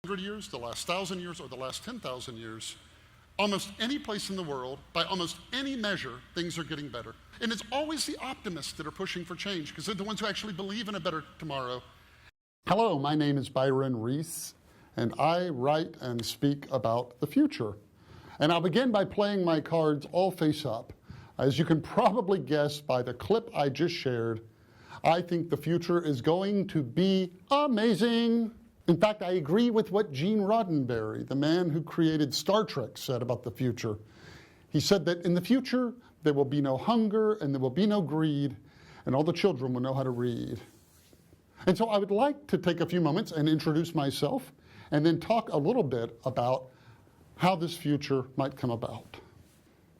100 years, the last 1,000 years, or the last 10,000 years, almost any place in the world, by almost any measure, things are getting better. And it's always the optimists that are pushing for change, because they're the ones who actually believe in a better tomorrow. Hello, my name is Byron Reese, and I write and speak about the future. And I'll begin by playing my cards all face up. As you can probably guess by the clip I just shared, I think the future is going to be amazing. In fact, I agree with what Gene Roddenberry, the man who created Star Trek, said about the future. He said that in the future, there will be no hunger and there will be no greed, and all the children will know how to read. And so I would like to take a few moments and introduce myself, and then talk a little bit about how this future might come about.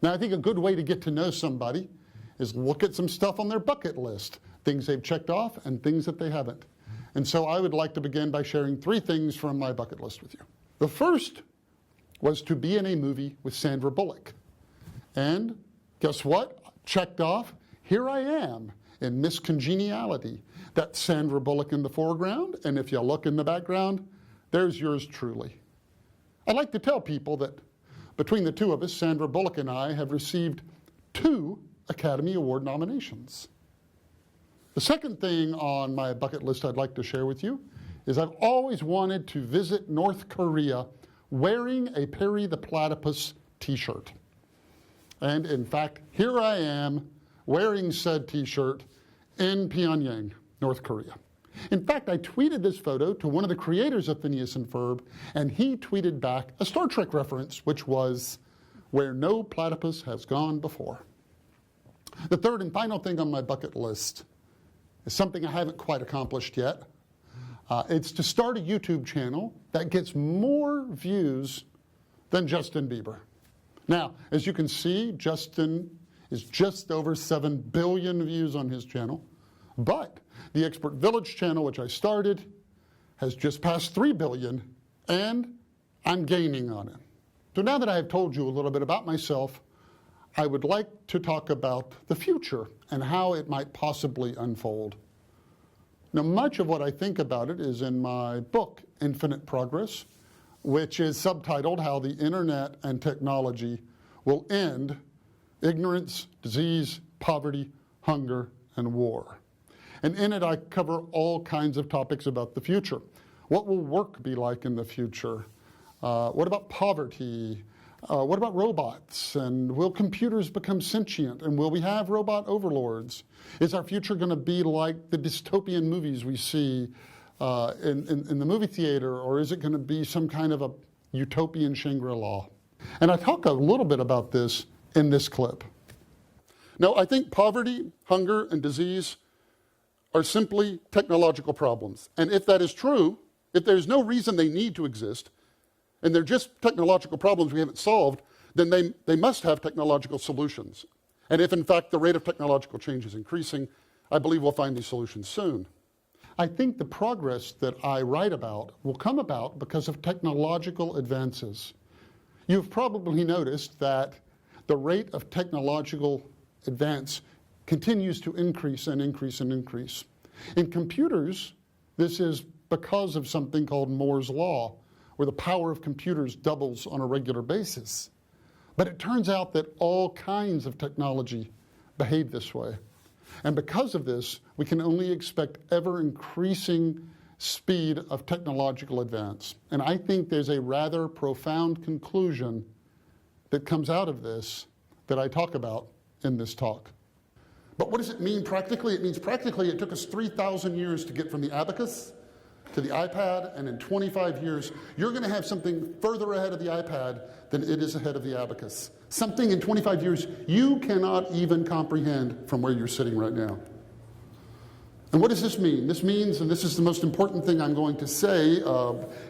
Now, I think a good way to get to know somebody is look at some stuff on their bucket list, things they've checked off and things that they haven't. And so I would like to begin by sharing 3 things from my bucket list with you. The first was to be in a movie with Sandra Bullock. And guess what? Checked off. Here I am in Miss Congeniality. That's Sandra Bullock in the foreground, and if you look in the background, there's yours truly. I like to tell people that between the two of us, Sandra Bullock and I have received 2 Academy Award nominations. The second thing on my bucket list I'd like to share with you is I've always wanted to visit North Korea wearing a Perry the Platypus t-shirt. And in fact, here I am wearing said t-shirt in Pyongyang, North Korea. In fact, I tweeted this photo to one of the creators of Phineas and Ferb, and he tweeted back a Star Trek reference, which was, "Where no platypus has gone before." The third and final thing on my bucket list is something I haven't quite accomplished yet. It's to start a YouTube channel that gets more views than Justin Bieber. Now, as you can see, Justin is just over 7 billion views on his channel, but the Expert Village channel, which I started, has just passed 3 billion, and I'm gaining on it. So now that I have told you a little bit about myself, I would like to talk about the future and how it might possibly unfold. Now, much of what I think about it is in my book, Infinite Progress, which is subtitled How the Internet and Technology Will End Ignorance, Disease, Poverty, Hunger, and War. And in it, I cover all kinds of topics about the future. What will work be like in the future? What about poverty? What about robots? And will computers become sentient? And will we have robot overlords? Is our future going to be like the dystopian movies we see in the movie theater? Or is it going to be some kind of a utopian Shangri-La? And I talk a little bit about this in this clip. Now, I think poverty, hunger, and disease are simply technological problems. And if that is true, if there's no reason they need to exist, and they're just technological problems we haven't solved, then they must have technological solutions. And if, in fact, the rate of technological change is increasing, I believe we'll find these solutions soon. I think the progress that I write about will come about because of technological advances. You've probably noticed that the rate of technological advance continues to increase and increase and increase. In computers, this is because of something called Moore's Law, where the power of computers doubles on a regular basis. But it turns out that all kinds of technology behave this way. And because of this, we can only expect ever-increasing speed of technological advance. And I think there's a rather profound conclusion that comes out of this that I talk about in this talk. But what does it mean practically? It means practically it took us 3,000 years to get from the abacus to the iPad, and in 25 years, you're going to have something further ahead of the iPad than it is ahead of the abacus. Something in 25 years you cannot even comprehend from where you're sitting right now. And what does this mean? This means, and this is the most important thing I'm going to say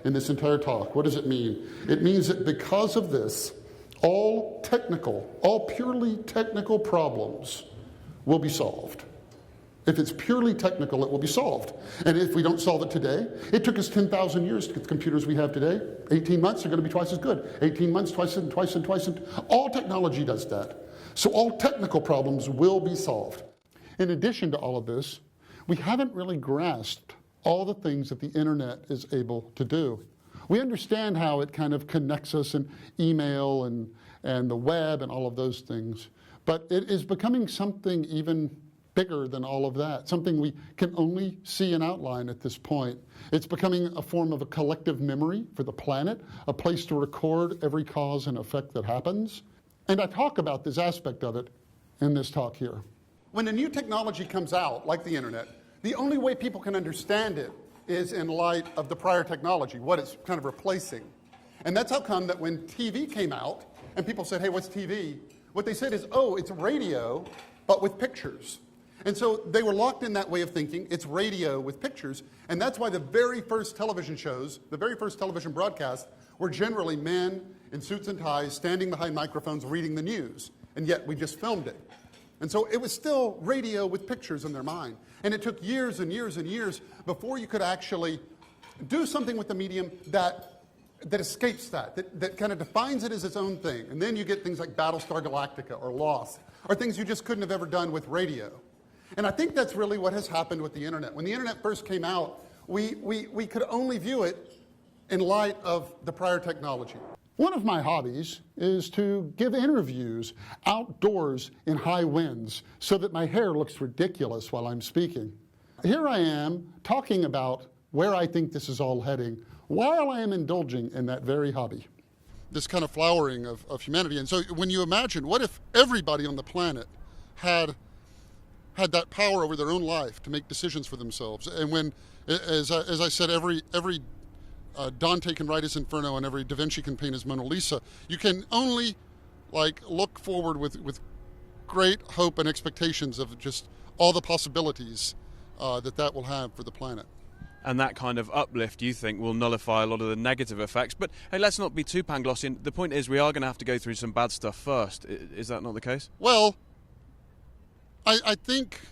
in this entire talk, what does it mean? It means that because of this, all purely technical problems will be solved. If it's purely technical, it will be solved. And if we don't solve it today, it took us 10,000 years to get the computers we have today. 18 months are going to be twice as good. 18 months, twice and twice and twice. All technology does that. So all technical problems will be solved. In addition to all of this, we haven't really grasped all the things that the internet is able to do. We understand how it kind of connects us in email and the web and all of those things. But it is becoming something even bigger than all of that, something we can only see in outline at this point. It's becoming a form of a collective memory for the planet, a place to record every cause and effect that happens. And I talk about this aspect of it in this talk here. When a new technology comes out, like the internet, the only way people can understand it is in light of the prior technology, what it's kind of replacing. And that's how come that when TV came out, and people said, hey, what's TV? What they said is, oh, it's radio, but with pictures. And so they were locked in that way of thinking. It's radio with pictures. And that's why the very first television shows, the very first television broadcasts, were generally men in suits and ties standing behind microphones reading the news. And yet we just filmed it. And so it was still radio with pictures in their mind. And it took years and years and years before you could actually do something with the medium that escapes that kind of defines it as its own thing. And then you get things like Battlestar Galactica or Lost, or things you just couldn't have ever done with radio. And I think that's really what has happened with the internet. When the internet first came out, we could only view it in light of the prior technology. One of my hobbies is to give interviews outdoors in high winds so that my hair looks ridiculous while I'm speaking. Here I am talking about where I think this is all heading while I am indulging in that very hobby. This kind of flowering of humanity. And so when you imagine, what if everybody on the planet had that power over their own life to make decisions for themselves? And when, as I said, every Dante can write his Inferno and every Da Vinci can paint his Mona Lisa, you can only look forward with great hope and expectations of just all the possibilities that will have for the planet. And that kind of uplift, you think, will nullify a lot of the negative effects. But hey, let's not be too Panglossian. The point is we are going to have to go through some bad stuff first. Is that not the case? Well, I think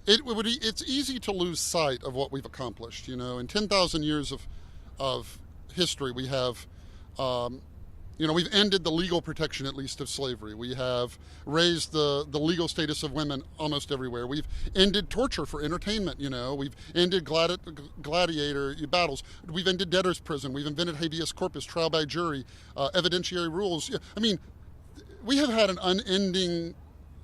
it's easy to lose sight of what we've accomplished. You know, in 10,000 years of history, we have, we've ended the legal protection, at least, of slavery. We have raised the legal status of women almost everywhere. We've ended torture for entertainment. We've ended gladiator battles. We've ended debtor's prison. We've invented habeas corpus, trial by jury, evidentiary rules. I mean, we have had an unending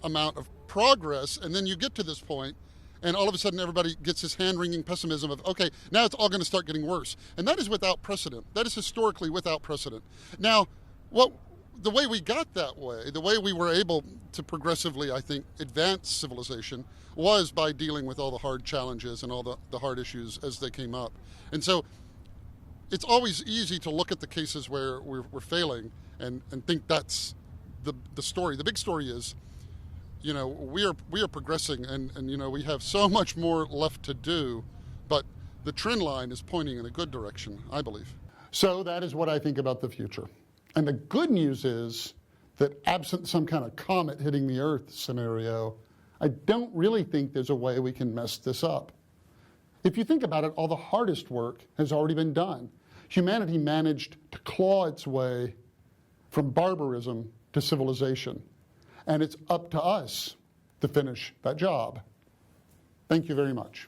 amount of progress, and then you get to this point, and all of a sudden everybody gets this hand-wringing pessimism of, okay, now it's all going to start getting worse. And that is without precedent. That is historically without precedent. Now, the way we got that way, the way we were able to progressively, I think, advance civilization was by dealing with all the hard challenges and all the hard issues as they came up. And so it's always easy to look at the cases where we're failing and think that's the story. The big story is, we are progressing, and we have so much more left to do, but the trend line is pointing in a good direction, I believe. So that is what I think about the future. And the good news is that absent some kind of comet hitting the Earth scenario, I don't really think there's a way we can mess this up. If you think about it, all the hardest work has already been done. Humanity managed to claw its way from barbarism to civilization. And it's up to us to finish that job. Thank you very much.